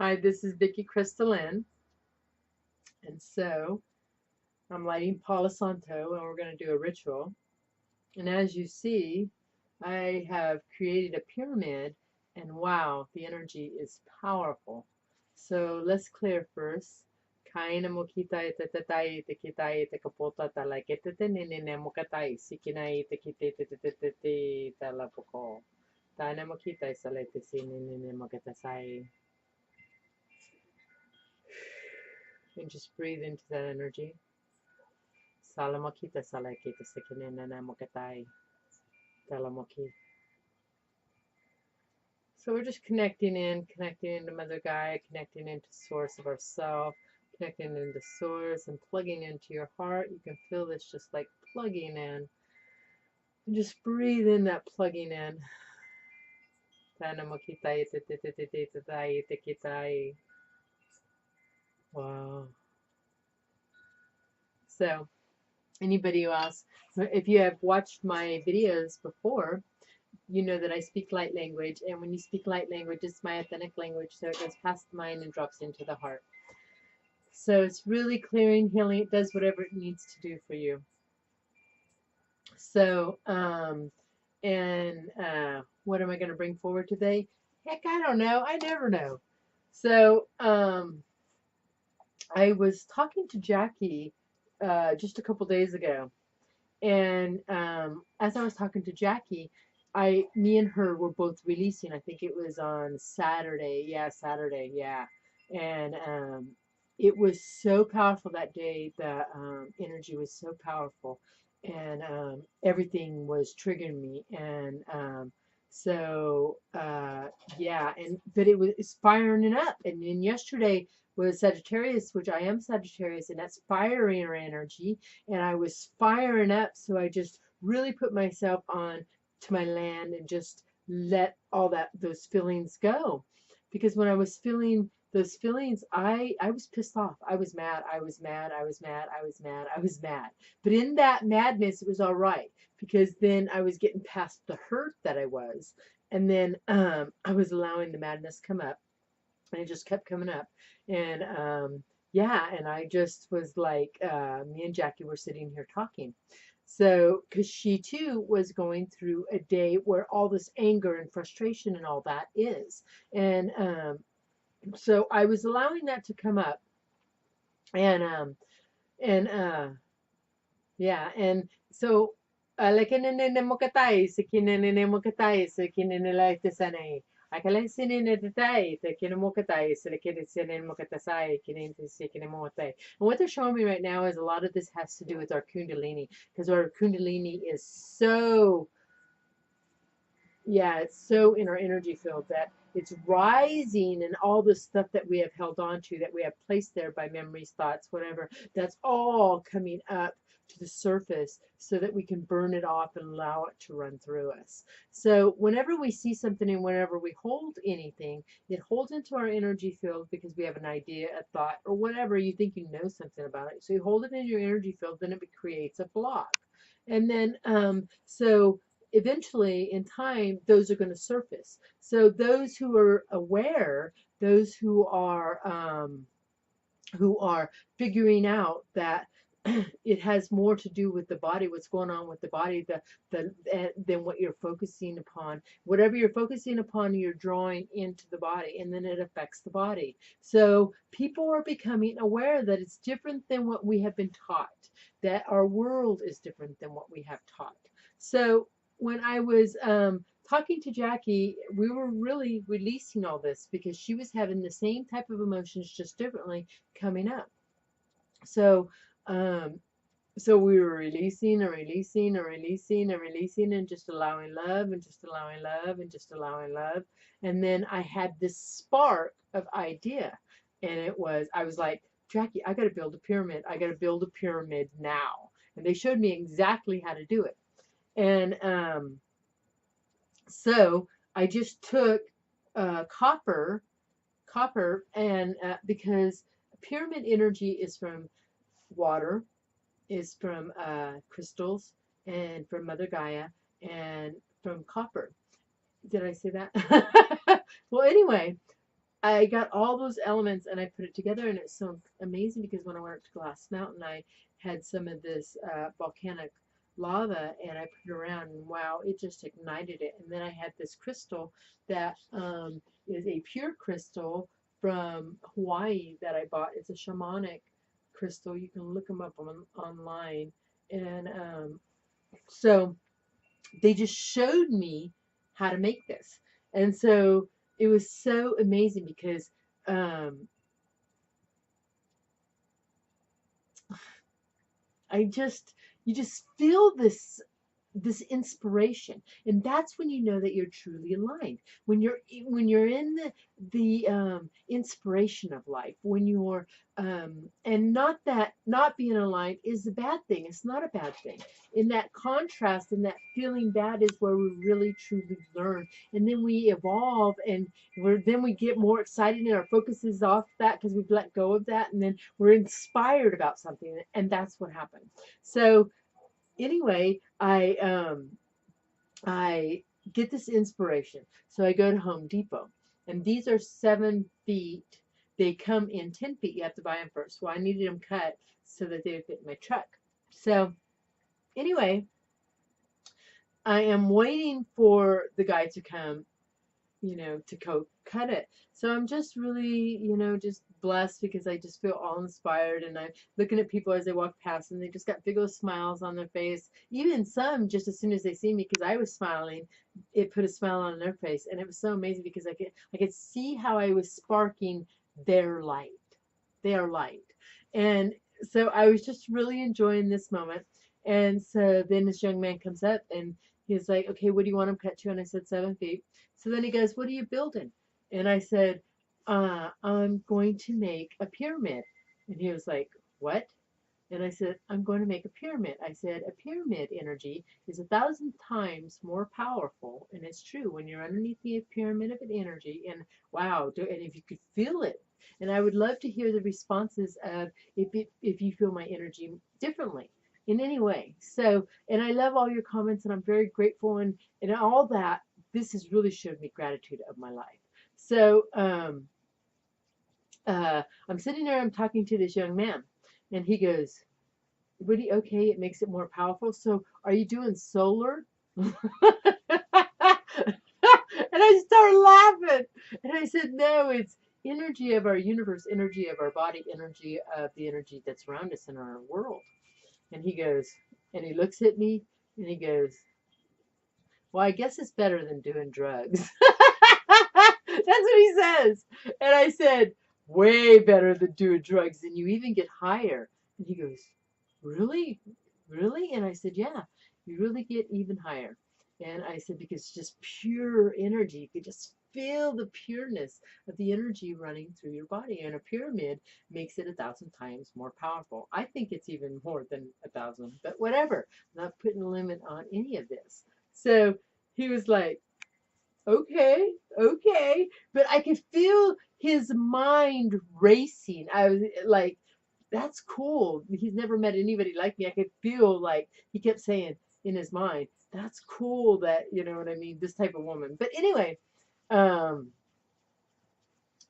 Hi, this is Vicky Crystalline, and so I'm lighting Palo Santo, and we're going to do a ritual. And as you see, I have created a pyramid, and wow, the energy is powerful. So let's clear first. Kaina mo kita te tatai te kitai te kapota tala kete te nene mo katai sikinai te kite te tala poko. Taina mo kita sa le te sinene mo katasai. And just breathe into that energy. Salamakita salakita sakinena mokatai talamoki. So we're just connecting into Mother Gaia, connecting into source of ourself, connecting into source and plugging into your heart. You can feel this just like plugging in. And just breathe in that plugging in. Wow. So anybody who asks, if you have watched my videos before, you know that I speak light language, and when you speak light language, it's my authentic language, so it goes past the mind and drops into the heart. So it's really clearing, healing. It does whatever it needs to do for you. So, what am I going to bring forward today? Heck, I don't know. I never know. So, I was talking to Jackie just a couple days ago, and as I was talking to Jackie, me and her were both releasing. I think it was on Saturday. Yeah, Saturday. Yeah, and it was so powerful that day. The energy was so powerful, and everything was triggering me. And yeah, and but it's firing it up. And then yesterday was Sagittarius, which I am Sagittarius, and that's firing our energy, and I was firing up. So I just really put myself on to my land and just let all those feelings go. Because when I was feeling those feelings, I was pissed off. I was mad. I was mad. I was mad. I was mad. I was mad. But in that madness, it was all right because then I was getting past the hurt that I was, and then I was allowing the madness come up, and it just kept coming up, and yeah, and I just was like, me and Jackie were sitting here talking. So, because she too was going through a day where all this anger and frustration and all that is, and so I was allowing that to come up, and and yeah, and so like kinene mo katay, sa kinene mo katay, sa kinene like the sanay. Akala sinene tatay, the kinemo katay, sa kinene mo katasay, kinene si kinemo tay. And what they're showing me right now is a lot of this has to do with our kundalini, because our kundalini is so, yeah, it's so in our energy field that it's rising, and all the stuff that we have held on to, that we have placed there by memories, thoughts, whatever, that's all coming up to the surface so that we can burn it off and allow it to run through us. So whenever we see something and whenever we hold anything, it holds into our energy field because we have an idea, a thought, or whatever, you think you know something about it. So you hold it in your energy field, then it creates a block. And then so eventually in time those are going to surface. So those who are aware, those who are figuring out that it has more to do with the body, what's going on with the body, than what you're focusing upon. Whatever you're focusing upon, you're drawing into the body, and then it affects the body. So people are becoming aware that it's different than what we have been taught, that our world is different than what we have taught. So when I was talking to Jackie, we were really releasing all this because she was having the same type of emotions, just differently, coming up. So, um, so we were releasing and releasing and releasing and releasing, and just allowing love and just allowing love and just allowing love. And then I had this spark of idea, and I was like, Jackie, I got to build a pyramid. I got to build a pyramid now. And they showed me exactly how to do it. And so I just took copper, and because pyramid energy is from water, is from crystals, and from Mother Gaia, and from copper. Did I say that? Well, anyway, I got all those elements and I put it together, and it's so amazing because when I went up to Glass Mountain, I had some of this volcanic lava and I put it around, and wow, it just ignited it. And then I had this crystal that is a pure crystal from Hawaii that I bought. It's a shamanic crystal. You can look them up online. And so they just showed me how to make this. And so it was so amazing because um, I just, you just feel this inspiration, and that's when you know that you're truly aligned, when you're in the inspiration of life, when you're and not that not being aligned is a bad thing. It's not a bad thing. In that contrast and that feeling bad is where we really truly learn, and then we evolve, and then we get more excited and our focus is off that because we've let go of that, and then we're inspired about something, and that's what happened. So anyway, I get this inspiration. So I go to Home Depot, and these are 7 feet. They come in 10 feet. You have to buy them first. Well, I needed them cut so that they would fit in my truck. So anyway, I am waiting for the guy to come, to go cut it. So I'm just really, just blessed because I just feel all inspired, and I'm looking at people as they walk past and they just got big old smiles on their face. Even some, just as soon as they see me, because I was smiling, it put a smile on their face. And it was so amazing because I could see how I was sparking their light, their light. And so I was just really enjoying this moment. And so then this young man comes up and he's like, okay, what do you want him cut to? And I said, 7 feet. So then he goes, what are you building? And I said, I'm going to make a pyramid. And he was like, what? And I said, I'm going to make a pyramid. I said, a pyramid energy is 1,000 times more powerful. And it's true when you're underneath the pyramid of an energy. And wow, and if you could feel it. And I would love to hear the responses of if you feel my energy differently in any way. So, and I love all your comments, and I'm very grateful, and all that. This has really showed me gratitude of my life. So, I'm sitting there, I'm talking to this young man, and he goes, Woody, okay, it makes it more powerful. So are you doing solar? And I started laughing. And I said, no, it's energy of our universe, energy of our body, energy of the energy that's around us in our world. And he goes, and he looks at me and he goes, well, I guess it's better than doing drugs. That's what he says. And I said, way better than doing drugs, and you even get higher. And he goes, really? Really? And I said, yeah, you really get even higher. And I said, because it's just pure energy. You could just feel the pureness of the energy running through your body. And a pyramid makes it 1,000 times more powerful. I think it's even more than 1,000, but whatever. I'm not putting a limit on any of this. So he was like, okay, okay. But I could feel his mind racing. I was like, that's cool. He's never met anybody like me. I could feel like he kept saying in his mind, that's cool that, you know what I mean, this type of woman. But anyway, um,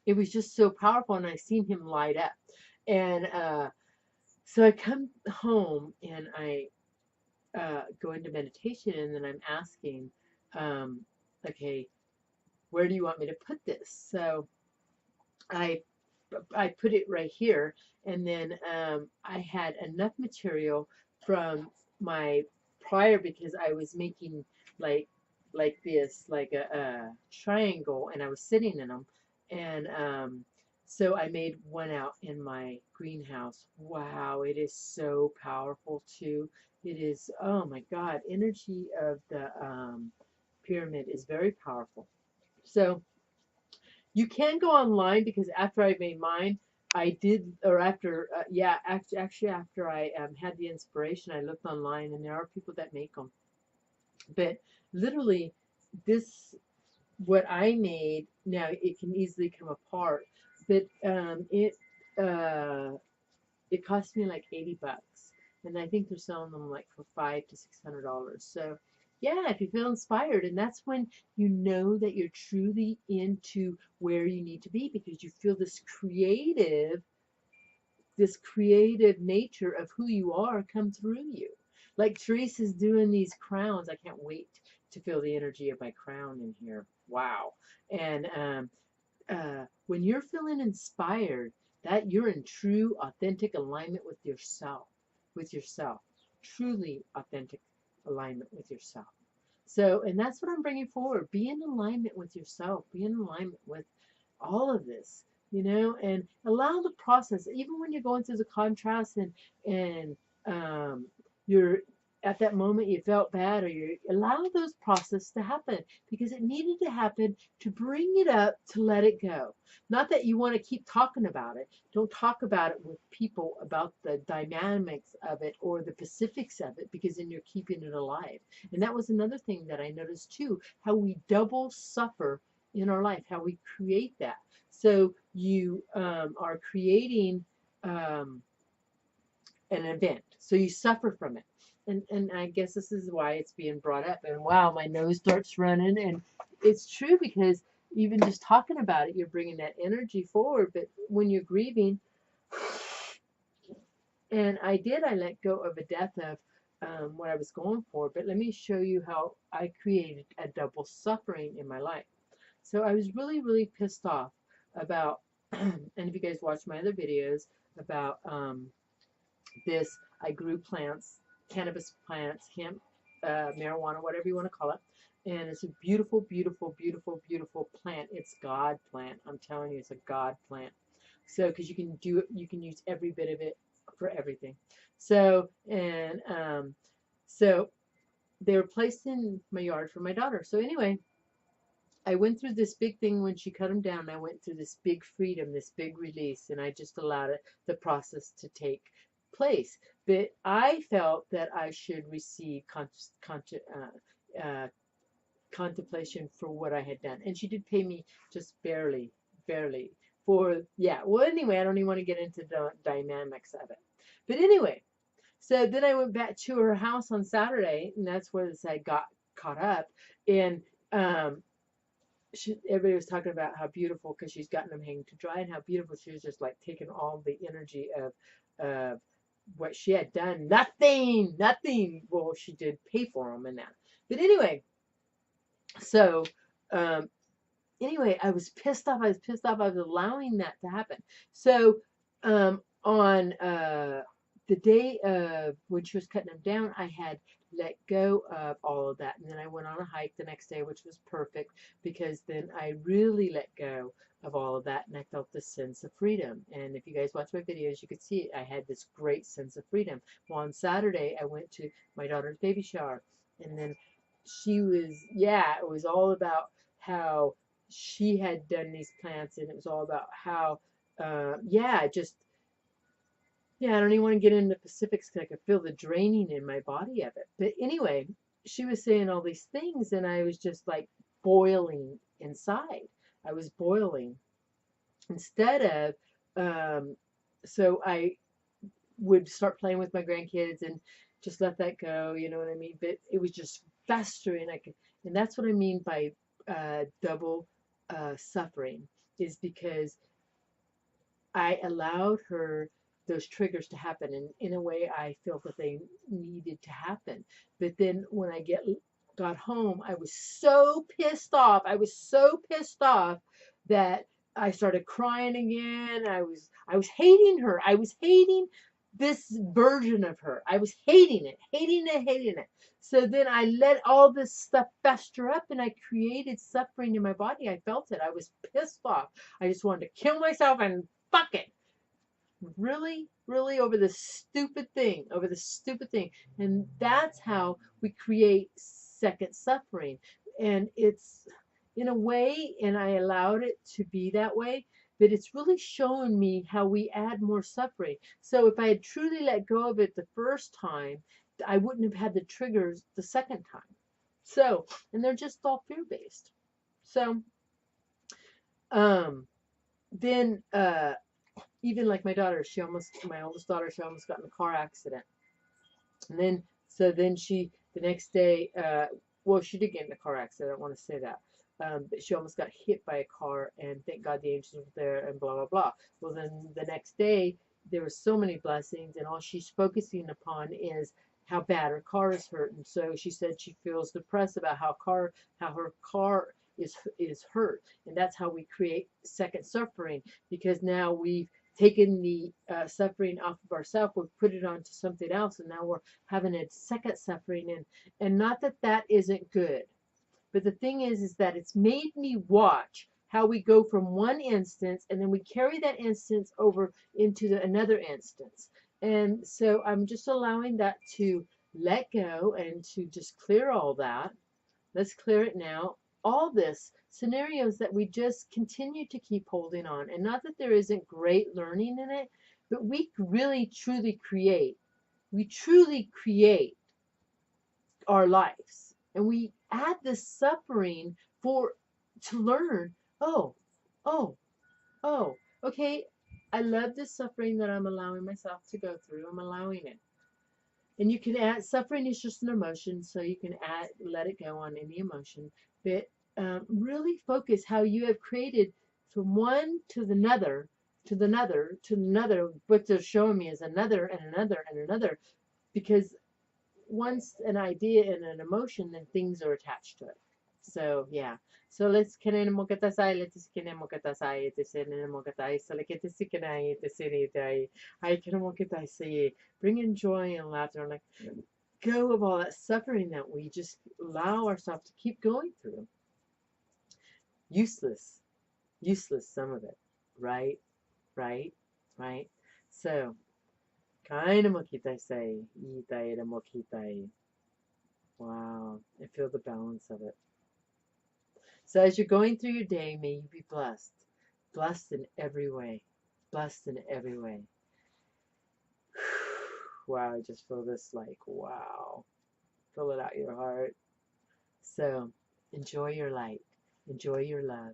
it was just so powerful, and I seen him light up. And so I come home and I go into meditation, and then I'm asking, okay, where do you want me to put this? So I I put it right here, and then I had enough material from my prior, because I was making like this, like a triangle, and I was sitting in them, and so I made one out in my greenhouse. Wow, it is so powerful too. It is, oh my God, energy of the pyramid is very powerful. So you can go online, because after I made mine, I did, or after, yeah, actually after I had the inspiration, I looked online, and there are people that make them. But literally, this, what I made, now it can easily come apart, but uh, it cost me like $80, and I think they're selling them like for $500 to $600. So yeah, if you feel inspired, and that's when you know that you're truly into where you need to be because you feel this creative nature of who you are come through you. Like Teresa's doing these crowns. I can't wait to feel the energy of my crown in here. Wow. And when you're feeling inspired, that you're in true, authentic alignment with yourself, truly authentic alignment with yourself. So, and that's what I'm bringing forward. Be in alignment with yourself. Be in alignment with all of this, and allow the process, even when you're going through the contrast and you're at that moment you felt bad, or you allow those processes to happen because it needed to happen to bring it up, to let it go. Not that you want to keep talking about it. Don't talk about it with people about the dynamics of it or the specifics of it, because then you're keeping it alive. And that was another thing that I noticed too, how we double suffer in our life, how we create that. So you are creating um, an event, so you suffer from it. And I guess this is why it's being brought up. And wow, my nose starts running. And it's true because even just talking about it, you're bringing that energy forward. But when you're grieving, and I let go of a death of what I was going for. But let me show you how I created a double suffering in my life. So I was really, really pissed off about, and if you guys watch my other videos about this, I grew plants, cannabis plants, hemp, marijuana, whatever you want to call it. And it's a beautiful, beautiful, beautiful, beautiful plant. It's God plant. I'm telling you, it's a God plant. So, because you can do it, you can use every bit of it for everything. So, and so they were placed in my yard for my daughter. So anyway, I went through this big thing when she cut them down. I went through this big freedom, this big release, and I just allowed the process to take place. But I felt that I should receive uh, contemplation for what I had done. And she did pay me just barely, barely for, yeah. Well, anyway, I don't even want to get into the dynamics of it. But anyway, so then I went back to her house on Saturday, and that's where this I got caught up. And um, everybody was talking about how beautiful, because she's gotten them hanging to dry, and how beautiful she was, just like taking all the energy of what she had done. Nothing. Well, she did pay for them and that. But anyway, so um, anyway, I was pissed off. I was allowing that to happen. So on the day of when she was cutting them down, I had let go of all of that. And then I went on a hike the next day, which was perfect, because then I really let go of all of that, and I felt this sense of freedom. And if you guys watch my videos, you could see it. I had this great sense of freedom. Well, on Saturday, I went to my daughter's baby shower, and then she was, yeah, it was all about how she had done these plants, and it was all about how, yeah, just, yeah, I don't even want to get into specifics because I could feel the draining in my body of it. But anyway, she was saying all these things, and I was just like boiling inside. I was boiling instead of, so I would start playing with my grandkids and just let that go, you know what I mean? But it was just festering. And that's what I mean by double suffering, is because I allowed her those triggers to happen, and in a way I felt that they needed to happen. But then when I got home, I was so pissed off. I was so pissed off that I started crying again. I was hating her. I was hating this version of her. I was hating it, hating it, hating it. So then I let all this stuff fester up, and I created suffering in my body. I felt it. I was pissed off. I just wanted to kill myself and fuck it. Really, really, over this stupid thing, And that's how we create second suffering. And it's in a way, and I allowed it to be that way, but it's really showing me how we add more suffering. So if I had truly let go of it the first time, I wouldn't have had the triggers the second time. So, and they're just all fear based. So, um, then even like my daughter, my oldest daughter, she almost got in a car accident. And then, so then the next day, well, she did get in a car accident. I don't want to say that. But she almost got hit by a car, and thank God the angels were there, and blah, blah, blah. Well, then the next day, there were so many blessings, and all she's focusing upon is how bad her car is hurt. And so she said she feels depressed about how her car is hurt, and that's how we create second suffering, because now we've taken the suffering off of ourselves, we've put it onto something else, and now we're having a second suffering. And not that that isn't good, but the thing is that it's made me watch how we go from one instance and then we carry that instance over into another instance. And so I'm just allowing that to let go and to just clear all that. Let's clear it now. All this scenarios that we just continue to keep holding on. And not that there isn't great learning in it, but we really truly create. We truly create our lives. And we add this suffering for to learn, oh, oh, oh, okay, I love this suffering that I'm allowing myself to go through. I'm allowing it. And you can add, suffering is just an emotion, so you can add, let it go on any emotion. But really focus how you have created from one to the another, to the another, to another. What they're showing me is another and another and another, because once an idea and an emotion, then things are attached to it. So yeah. So let's kinemaketasai, let's kinemaketasai, let's kinemaketasai, so let's kinai, let's kinai, I kinemaketasai. Bring in joy and laughter, like go of all that suffering that we just allow ourselves to keep going through. Useless, useless, some of it, right, right, right. So kinemaketasai, itai mokitai. Wow, I feel the balance of it. So as you're going through your day, may you be blessed. Blessed in every way. Blessed in every way. Wow, I just feel this like, wow. Fill it out your heart. So enjoy your light. Enjoy your love.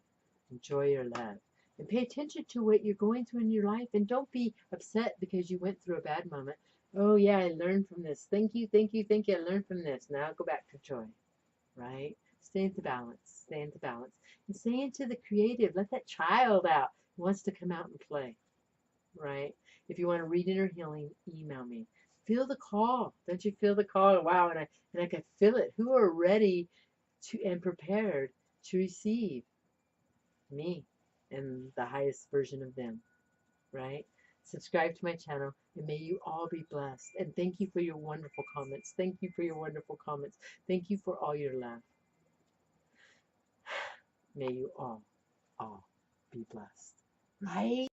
Enjoy your love. And pay attention to what you're going through in your life. And don't be upset because you went through a bad moment. Oh, yeah, I learned from this. Thank you, thank you, thank you. I learned from this. Now go back to joy. Right? Stay into balance. Stay into balance. And stay into the creative. Let that child out who wants to come out and play. Right? If you want to read inner healing, email me. Feel the call. Don't you feel the call? Wow, and I can feel it. Who are ready to and prepared to receive me and the highest version of them. Right? Subscribe to my channel, and may you all be blessed. And thank you for your wonderful comments. Thank you for your wonderful comments. Thank you for all your love. May you all be blessed. Right?